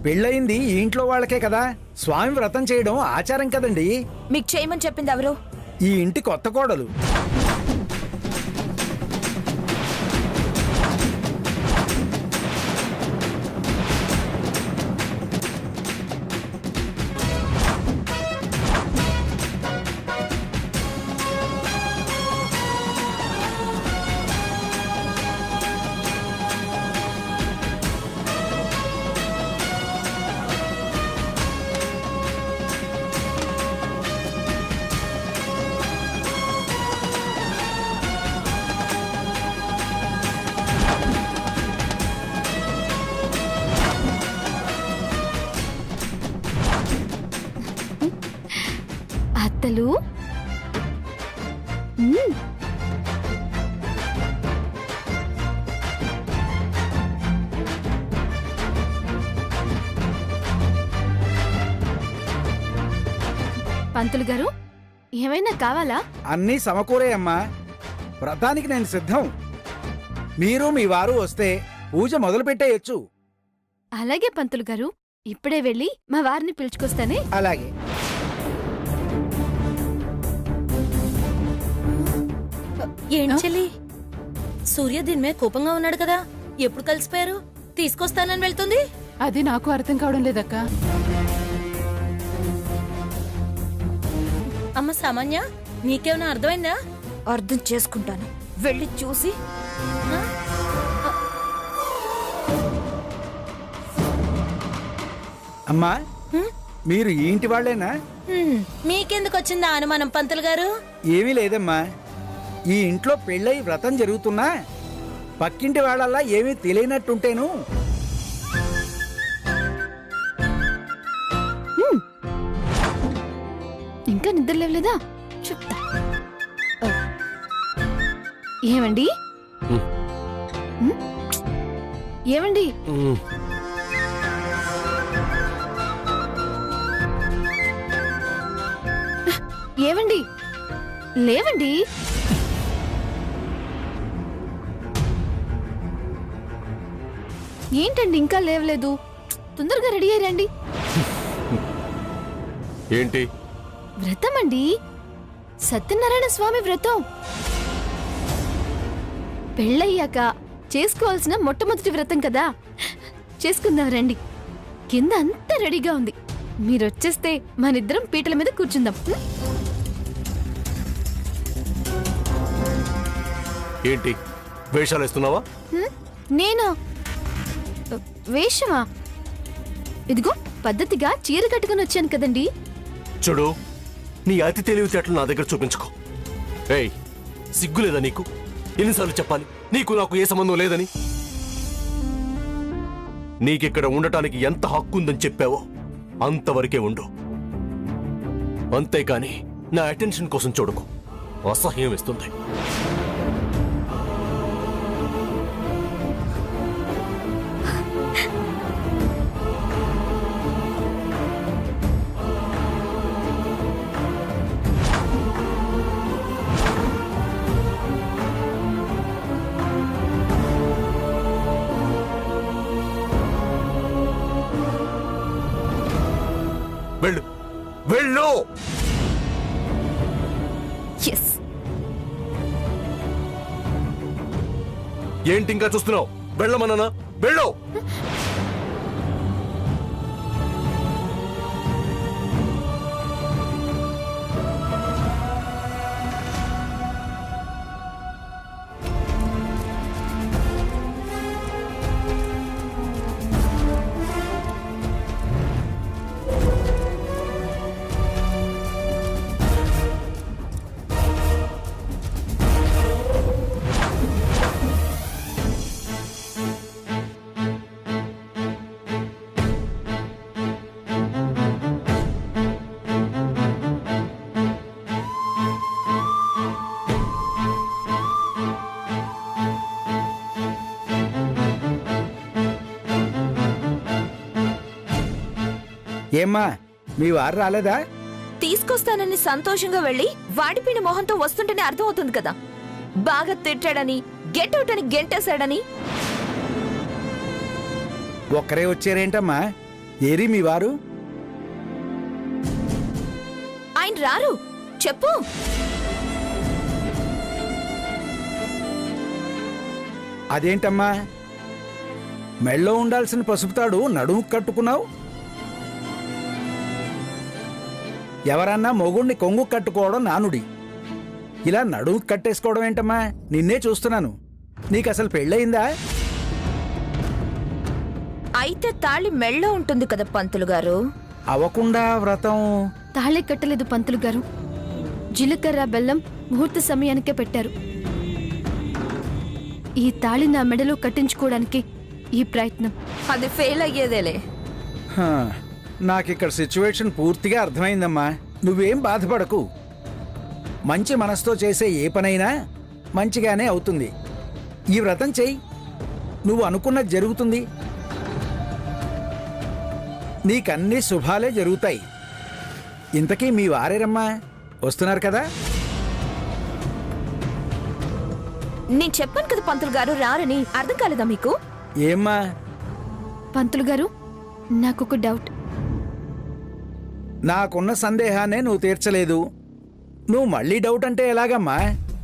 పెళ్ళయింది ఈ ఇంట్లో వాళ్ళకే కదా, స్వామి వ్రతం చేయడం ఆచారం కదండి. మీకు చేయమని చెప్పింది ఎవరు? ఈ ఇంటి కొత్త కోడలు. అత్తలు పంతులు గారు ఏమైనా కావాలా? అన్నీ సమకూరే అమ్మా. వ్రతానికి నేను సిద్ధం. మీరు మీ వారు వస్తే పూజ మొదలు పెట్టేయచ్చు. అలాగే పంతులు గారు, ఇప్పుడే వెళ్ళి మా వారిని పిలుచుకొస్తానే. అలాగే. ఏంటి చెల్లి, సూర్య దీని మీద కోపంగా ఉన్నాడు కదా, ఎప్పుడు కలిసిపోయారు? తీసుకొస్తానని వెళ్తుంది. అది నాకు అర్థం కావడం లేదక్క. అమ్మ సామాన్య, నీకేమైనా అర్థమైందా? అర్థం చేసుకుంటాను, వెళ్ళి చూసి. అమ్మా, మీరు ఈ ఇంటి వాళ్ళేనా? మీకెందుకు వచ్చిందా అనుమానం పంతులు గారు? ఏమీ లేదమ్మా. ఈ ఇంట్లో పెళ్ళై వ్రతం జరుగుతున్నా పక్కింటి వాళ్ళల్లా ఏమీ తెలియనట్టుంటేను. ఇంకా నిద్ర లేవలేదా? చెప్తా. ఏమండి ఏమండి ఏమండి లేవండి. ఏంటండి ఇంకా లేవలేదు? తొందరగా రెడీ అయ్యారండి. ఏంటి వ్రతం అండి, సత్యనారాయణ స్వామి వ్రతం. పెళ్ళయ్యాక చేసుకోవాల్సిన మొట్టమొదటి వ్రతం కదా, చేసుకుందాం రండి. కింద అంతా రెడీగా ఉంది, మీరొచ్చేస్తే మనిద్దరం పీటల మీద కూర్చుందాం. ఏంటి వేషాలు వేస్తున్నావా? నేనా? వేషమా? ఇదిగో పద్ధతిగా చీర కట్టుకుని వచ్చాను కదండి. చూడు, నీ అతి తెలివితేటలు నా దగ్గర చూపించుకో. ఏయ్, సిగ్గులేదా నీకు? ఎన్నిసార్లు చెప్పాలి నీకు నాకు ఏ సంబంధం లేదని? నీకిక్కడ ఉండటానికి ఎంత హక్కు ఉందని చెప్పావో అంతవరకే ఉండు. అంతేకాని నా అటెన్షన్ కోసం చూడకు, అసహ్యం ఇస్తుంది. వెళ్ళు, వెళ్ళు. ఏంటి ఇంకా చూస్తున్నావు? వెళ్ళమన్నానా? వెళ్ళు. ఏమ్మా, మీ వారు రాలేదా? తీసుకొస్తానని సంతోషంగా వెళ్ళి వాడిపోయిన మొహంతో వస్తుంటేనే అర్థమవుతుంది కదా, బాగా తిట్టాడని, గెట్ అవుట్ అని గెంటేశాడని. ఒక్కరే వచ్చారేంటమ్మా? ఏరి మీ వారు? ఆయన రారు. చెప్పు. అదేంటమ్మా, మెళ్ళో ఉండాల్సిన పసుపుతాడు నడుము కట్టుకున్నావు? ఎవరన్నా మొగుణ్ణి కొంగు కట్టుకోవడం నానుడి. ఇలా నడుము కట్టేసుకోవడం ఏంటమ్మా? నిన్నే చూస్తున్నాను. నీకసలు పెళ్ళయిందా? అయితే తాళి మెళ్ళో ఉంటుంది కదా పంతులు గారు. అవకుండా వ్రతం తాళే కట్టలేదు పంతులు గారు. జీలకర్ర బెల్లం ముహూర్త సమయానికే పెట్టారు. ఈ తాళి నా మెడలో కట్టించుకోవడానికి ఈ ప్రయత్నం. అది ఫెయిల్ అయ్యేదేలే. హా, నాకిక్కడ సిచ్యువేషన్ పూర్తిగా అర్థమైందమ్మా. నువ్వేం బాధపడకు. మంచి మనసుతో చేసే ఏ పనైనా మంచిగానే అవుతుంది. ఈ వ్రతం చెయ్యి, నువ్వు అనుకున్నది జరుగుతుంది. నీకన్నీ శుభాలే జరుగుతాయి. ఇంతకీ మీ వారేరమ్మా వస్తున్నారు కదా? నేను చెప్పాను కదా పంతులు గారు రారని. అర్థం కాలేదా మీకు? ఏమ్మా? పంతులు గారు, నాకొక డౌట్. నాకున్న సందేహాన్నే నువ్వు తీర్చలేదు. నువ్వు మళ్ళీ డౌట్ అంటే ఎలాగమ్మా?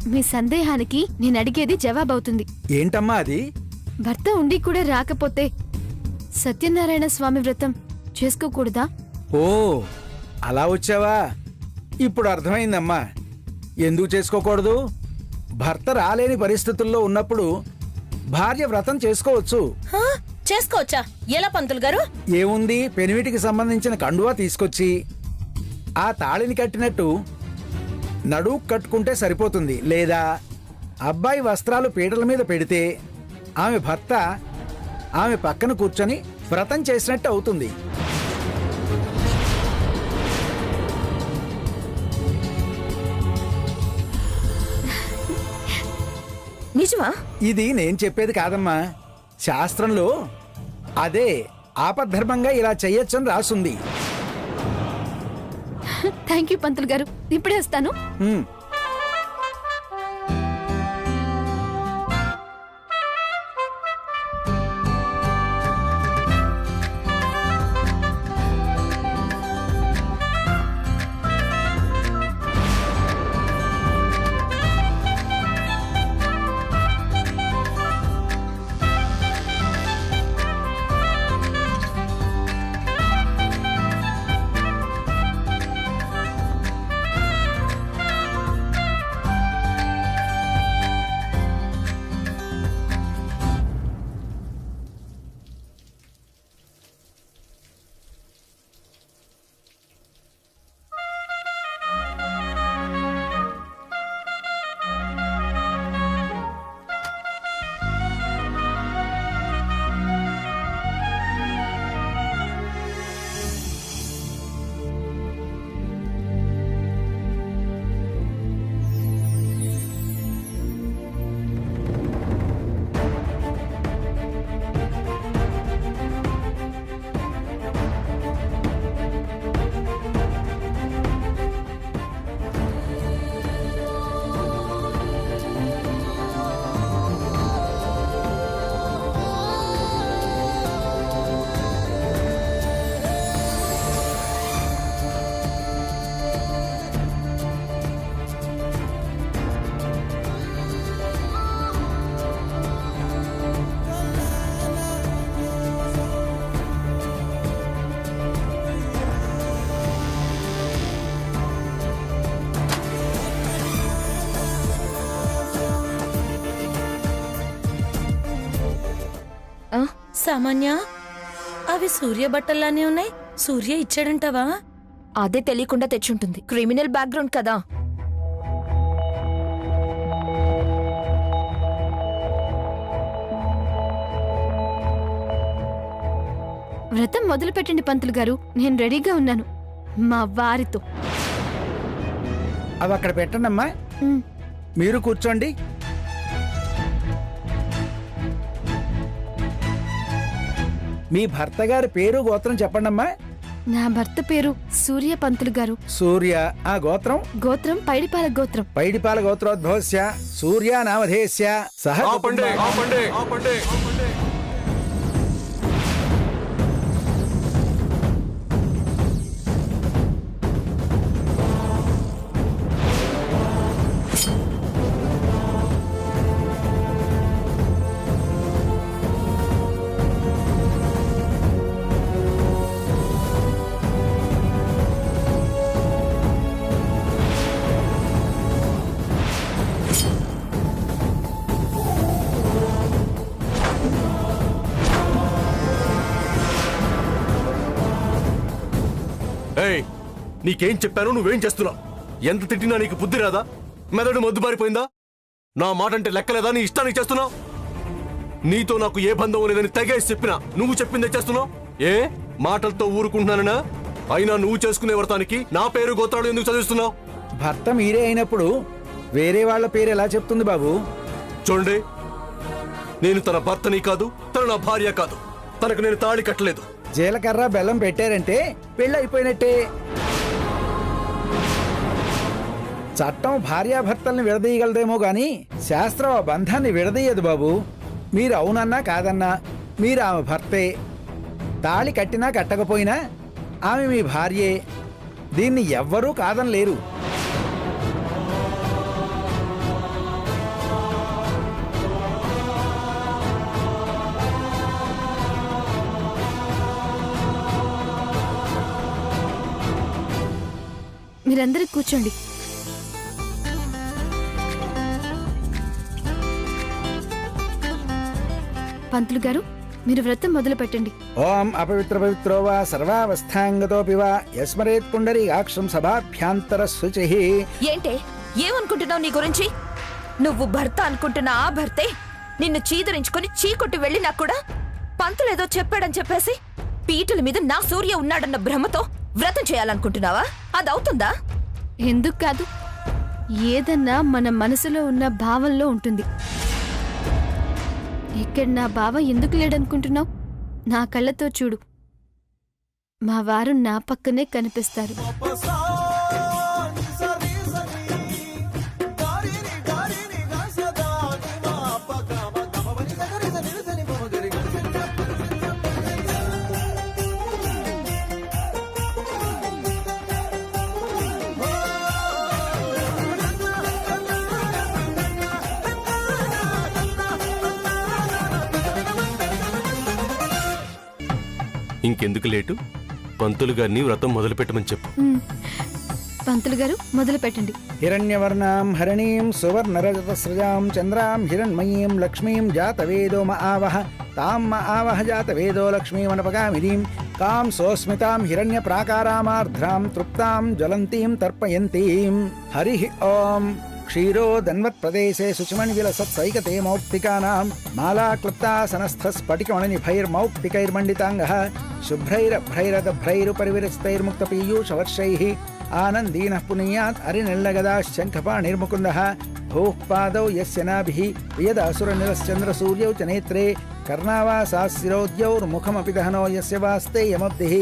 మీ సందేహానికి నేను అడిగేది జవాబవుతుంది. ఏంటమ్మా అది? భర్త ఉండి కూడా రాకపోతే సత్యనారాయణ స్వామి వ్రతం చేసుకోకూడదా? ఓ, అలా వచ్చావా? ఇప్పుడు అర్థమైందమ్మా. ఎందుకు చేసుకోకూడదు? భర్త రాలేని పరిస్థితుల్లో ఉన్నప్పుడు భార్య వ్రతం చేసుకోవచ్చు. హా? చేసుకోవచ్చా? ఎలా పంతులు గారు? ఏముంది, పెనిమిటికి సంబంధించిన కండువా తీసుకొచ్చి ఆ తాళిని కట్టినట్టు నడువు కట్టుకుంటే సరిపోతుంది. లేదా అబ్బాయి వస్త్రాలు పీటల మీద పెడితే ఆమె భర్త ఆమె పక్కన కూర్చొని వ్రతం చేసినట్టు అవుతుంది. నిజమా? ఇది నేను చెప్పేది కాదమ్మా, శాస్త్రంలో అదే ఆపద్ధర్మంగా ఇలా చెయ్యొచ్చని రాసుంది. థ్యాంక్ యూ పంతులు గారు. ఇప్పుడే వస్తాను. హ్మ్. సామాన్య, అవి సూర్య బట్టల్లానే ఉన్నాయి. సూర్య ఇచ్చాడంటావా? అదే తెలియకుండా తెచ్చుంటుంది. క్రిమినల్ బ్యాక్గ్రౌండ్ కదా. వ్రతం మొదలు పెట్టండి పంతులు గారు. నేను రెడీగా ఉన్నాను మా వారితో. అవి అక్కడ పెట్టండమ్మా. ఉమ్. మీరు కూర్చోండి. మీ భర్త గారి పేరు గోత్రం చెప్పండమ్మా. నా భర్త పేరు సూర్య పంతులు గారు. సూర్య. ఆ గోత్రం? గోత్రం పైడిపాల గోత్రం. పైడిపాల గోత్రోద్భవస్య సూర్య నామధేయస్య సహ ఆపండి, ఆపండి, ఆపండి, ఆపండి. ఏయ్, నీకేం చెప్పాను, నువ్వేం చేస్తున్నావు? ఎంత తిట్టినా నీకు బుద్ధి రాదా? మెదడు మొద్దుబారిపోయిందా? నా మాట అంటే లెక్కలేదా? నీ ఇష్టానికి చేస్తున్నావు. నీతో నాకు ఏ బంధం లేదని తెగేసి చెప్పినా నువ్వు చెప్పిందే చేస్తున్నావు. ఏ మాటలతో ఊరుకుంటున్నానన్నా? అయినా నువ్వు చేసుకునే వ్రతానికి నా పేరు గోత్రాలు ఎందుకు చదివిస్తున్నావు? భర్త మీరే అయినప్పుడు వేరే వాళ్ళ పేరు ఎలా చెప్తుంది బాబు? చూడండి, నేను తన భర్తని కాదు, తన నా భార్య కాదు. తనకు నేను తాళి కట్టలేదు. జీలకర్ర బెల్లం పెట్టారంటే పెళ్ళి అయిపోయినట్టే. చట్టం భార్యాభర్తల్ని విడదీయగలదేమో గాని శాస్త్రం ఆ బంధాన్ని విడదీయదు బాబు. మీరు అవునన్నా కాదన్నా మీరు ఆమె భర్తే. తాళి కట్టినా కట్టకపోయినా ఆమె మీ భార్యే. దీన్ని ఎవ్వరూ కాదనలేరు. మీరందరూ కూర్చోండి. పంతులు గారు, మీరు వ్రతం మొదలు పెట్టండి. ఓం అపవిత్ర పవిత్రో వా సర్వావస్థాంగతోపి వా యస్మరేత్ పుండరీకాక్షం సభాభ్యాంతర శుచిః. ఏంటే ఏమనుకుంటున్నావు నీ గురించి? నువ్వు భర్త అనుకుంటున్న ఆ భర్తే నిన్ను చీదరించుకుని చీకొట్టి వెళ్ళినా కూడా పంతులేదో చెప్పాడని చెప్పేసి పీటల మీద నా సూర్య ఉన్నాడన్న భ్రమతో వ్రతం చేయాలనుకుంటున్నావా? అదవుతుందా? ఎందుకు కాదు, ఏదన్నా మన మనసులో ఉన్న భావంలో ఉంటుంది. ఇక్కడ నా బావ ఎందుకు లేడనుకుంటున్నావు? నా కళ్ళతో చూడు, మా వారు నా పక్కనే కనిపిస్తారు. ఇంకెందుకు లేటు? పంతులు గారిని వ్రతం మొదలు పెట్టమని చెప్పు. పంతులు గారు మొదలు పెట్టండి. హిరణ్యవర్ణాం హరిణీం సువర్ణరజతస్రజాం చంద్రాం హిరణ్మయీం లక్ష్మీం జాతవేదో మ ఆవహ తాం మ ఆవహ జాతవేదో లక్ష్మీమనపగామినీం కాం సోస్మితాం హిరణ్య ప్రాకారామార్ధ్రాం తృప్తాం జ్వలంతీం తర్పయంతీం. హరి ఓం. క్షీరోదన్వత్ప్రదేశే శుచిమణివిలసత్సైకతే మౌక్తికానాం మాలాక్లుప్తాసనస్థస్ఫటికమణినిభైర్మౌక్తికైర్మండితాంగః శుభ్రైరభ్రైరదభ్రైరుపరివిరస్తైర్ముక్తపీయూషవర్షైః ఆనందీనః పునీయాత్ అరినిల్లగదాశ్శంఖపాణిర్ముకుందః భూః పాదౌ యస్య నాభిః వియదాసురనిలశ్చంద్రసూర్యౌ చ నేత్రే కర్ణావాసాశిరోద్యౌర్ముఖమపి దహనో యస్య వాస్తేయమబ్ధిః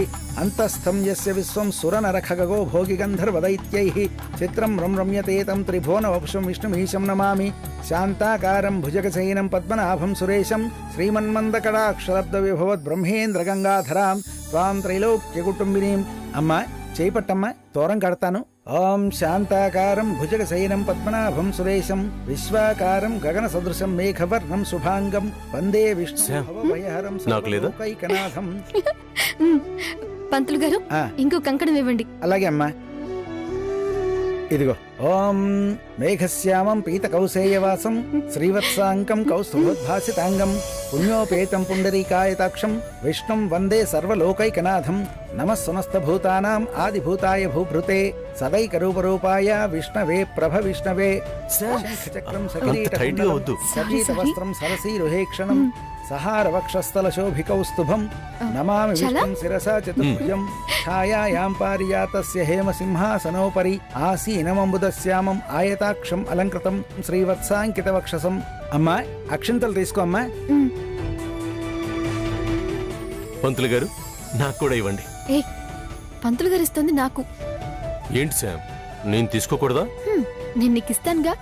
అంతస్థం యస్య విశ్వం సురనరఖగో భోగిగంధర్వదైత్యైః చిత్రం రమ్యతే తం త్రిభువనవపుషం విష్ణుమీశం నమామి శాంతాకారం భుజగశయనం పద్మనాభం సురేశం శ్రీమన్మందకటాక్షలబ్ధవిభవద్ బ్రహ్మేంద్రగంగాధరాం త్వాం త్రైలోక్యకుటుంబినీం. అమ్మా చేపట్టమ్మా, తోరం కడతాను. ఓం శాంతాకారం భుజగశయనం పద్మనాభం సురేశం విశ్వాకారం గగన సదృశం మేఘవర్ణం శుభాంగం వందే విష్ణుభవభయహరం సర్వలోకైకనాథం. పంతులు గారు, ఇంకో కంకణం ఇవ్వండి. అలాగే అమ్మా. ఇదిగో. ఓం మేఘశ్యామం పీతకౌసేయవాసం శ్రీవత్సాంకం కౌస్తుభోద్భాసితాంగం పుణ్యోపేతం పుండరీకాయతాక్షం విష్ణుం వందే సర్వలోకైకనాథం. నమః సమస్తభూతానాం ఆదిభూతాయ భూభృతే సదైకరూపరూపాయ విష్ణవే ప్రభ విష్ణవే. శంఖచక్రం సకిరీటవస్త్రం సరసీరుహేక్షణం సహారవక్షస్థలశోభికౌస్తుభం నమామి విష్ణుం శిరసా చతుర్భుజం ఛాయాయాం పారిజాతస్య హేమసింహాసనోపరి ఆసీనమంబుదశ్యామం ఆయతాక్షం అలంకృతం శ్రీవత్సాంకితవక్షసం. అమ్మా అక్షింతలు తీసుకో అమ్మా. పంతులు గారు, నాకు కూడా ఇవ్వండి. ఏ, పంతులు గారు ఇస్తుంది నాకు. ఏంటి శామ్, నేను తీసుకోకూడదా? నేను నీకు ఇస్తానుగా.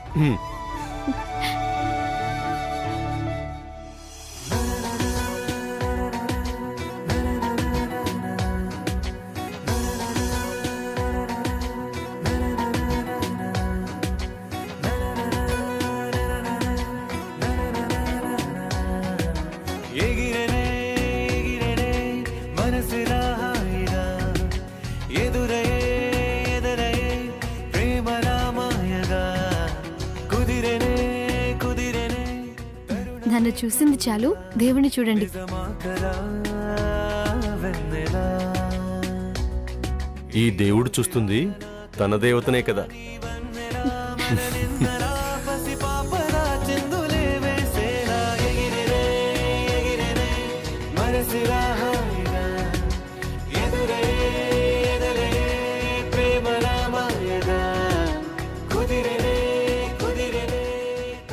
నన్ను చూసింది చాలు, దేవుని చూడండి. ఈ దేవుడు చూస్తుంది తన దేవతనే కదా.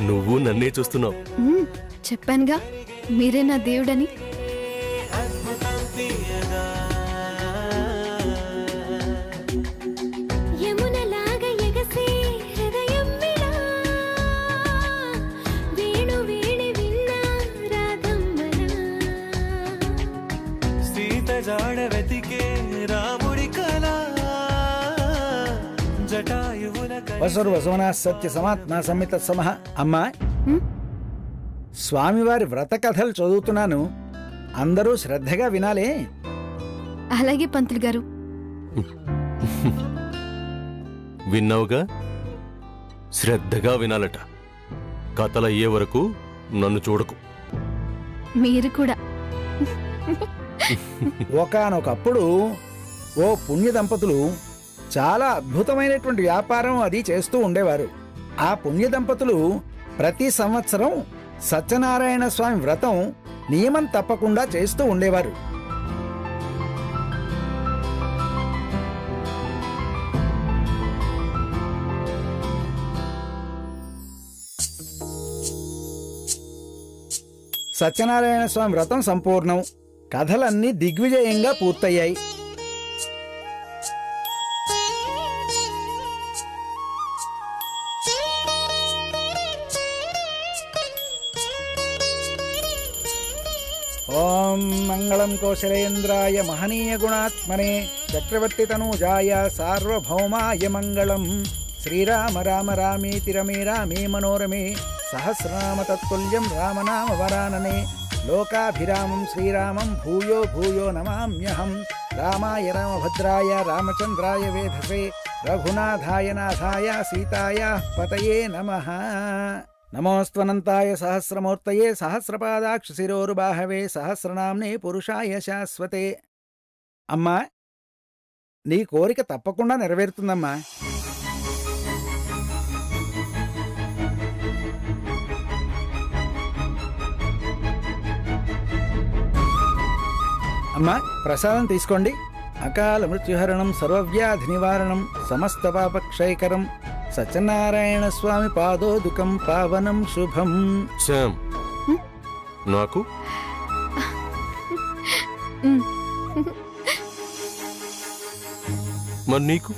నువ్వు నన్నే చూస్తున్నావు. చెప్పానుగా మీరే నా దేవుడని. వసురు వసుమన సత్య సమాత్మ సమిత సమహ. అమ్మా, స్వామివారి వ్రత కథలు చదువుతున్నాను, అందరూ శ్రద్ధగా వినాలే. అలాగే పంతులు గారు. విన్నావుగా, శ్రద్ధగా వినాలట. కథలయ్యే వరకు నన్ను చూడకు. మీరు కూడా. ఒకానొకప్పుడు ఓ పుణ్య దంపతులు చాలా అద్భుతమైనటువంటి వ్యాపారం అది చేస్తూ ఉండేవారు. ఆ పుణ్య దంపతులు ప్రతి సంవత్సరం సత్యనారాయణ స్వామి వ్రతం నియమం తప్పకుండా చేస్తూ ఉండేవారు. సత్యనారాయణ స్వామి వ్రతం సంపూర్ణం. కథలన్నీ దిగ్విజయంగా పూర్తయ్యాయి. ఓం మంగళం కౌశలేంద్రాయ మహనీయ గుణాత్మనే చక్రవర్తి తనూజాయ సార్వభౌమాయ మంగళం. శ్రీరామ రామ రామేతి రమే రామే మనోరమే సహస్రనామ తత్తుల్యం రామనామ వరాననే. లోకాభిరామం శ్రీరామం భూయో భూయో నమామ్యహం. రామాయ రామభద్రాయ రామచంద్రాయ వేధసే రఘునాథాయ నాథాయ సీతాయ పతయే నమః. నమోస్త్వనంతాయ సహస్రమూర్తయే సహస్రపాదాక్ష శిరోరుబాహవే సహస్రనామ్నే పురుషాయ శాశ్వతే. అమ్మా, నీ కోరిక తప్పకుండా నెరవేరుతుందమ్మా. అమ్మా, ప్రసాదం తీసుకోండి. అకాల మృత్యుహరణం సర్వవ్యాధి నివారణం సమస్త పాపక్షయకరం సత్యనారాయణ స్వామి పాదోదుకం పావనం శుభం. శ్యామ్, నాకు మరి నీకు?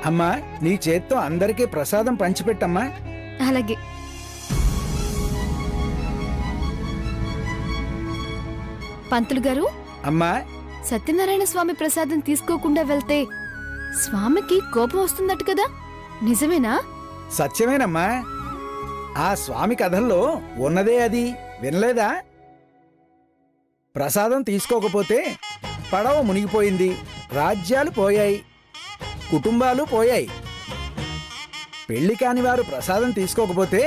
అమ్మా, నీ చేత్తో అందరికీ ప్రసాదం పంచిపెట్టమ్మా. అలాగే. పంతులు గారు, అమ్మా, సత్యనారాయణ స్వామి ప్రసాదం తీసుకోకుండా వెళ్తే స్వామికి కోపం వస్తుందట కదా, నిజమేనా? సత్యమేనమ్మా. ఆ స్వామి కథల్లో ఉన్నదే అది, వినలేదా? ప్రసాదం తీసుకోకపోతే పడవ మునిగిపోయింది, రాజ్యాలు పోయాయి, కుటుంబాలు పోయాయి. పెళ్లి కాని వారు ప్రసాదం తీసుకోకపోతే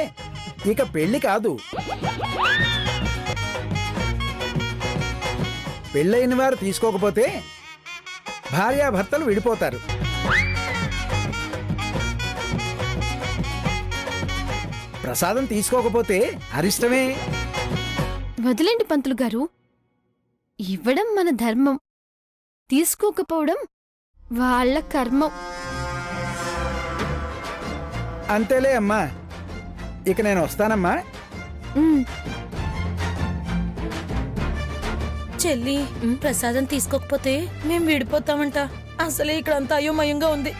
ఇక పెళ్లి కాదు. పెళ్ళైన వారు తీసుకోకపోతే భార్యాభర్తలు విడిపోతారు. ప్రసాదం తీసుకోకపోతే అరిష్టమే. వదిలేండి పంతులు గారు, ఇవ్వడం మన ధర్మం, తీసుకోకపోవడం వాళ్ళ కర్మం. అంతేలే అమ్మా. ఇక నేను వస్తానమ్మా. చెల్లి, ప్రసాదం తీసుకోకపోతే మేం విడిపోతామంట. అసలే ఇక్కడంతా అయోమయంగా ఉంది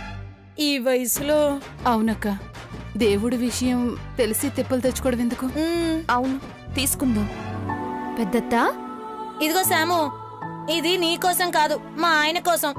ఈ వయసులో. అవునక్క, దేవుడి విషయం తెలిసి తిప్పలు తెచ్చుకోవడం ఎందుకు? అవును, తీసుకుందాం. పెద్దత్త, ఇదిగో శాము, ఇది నీ కోసం కాదు, మా ఆయన కోసం.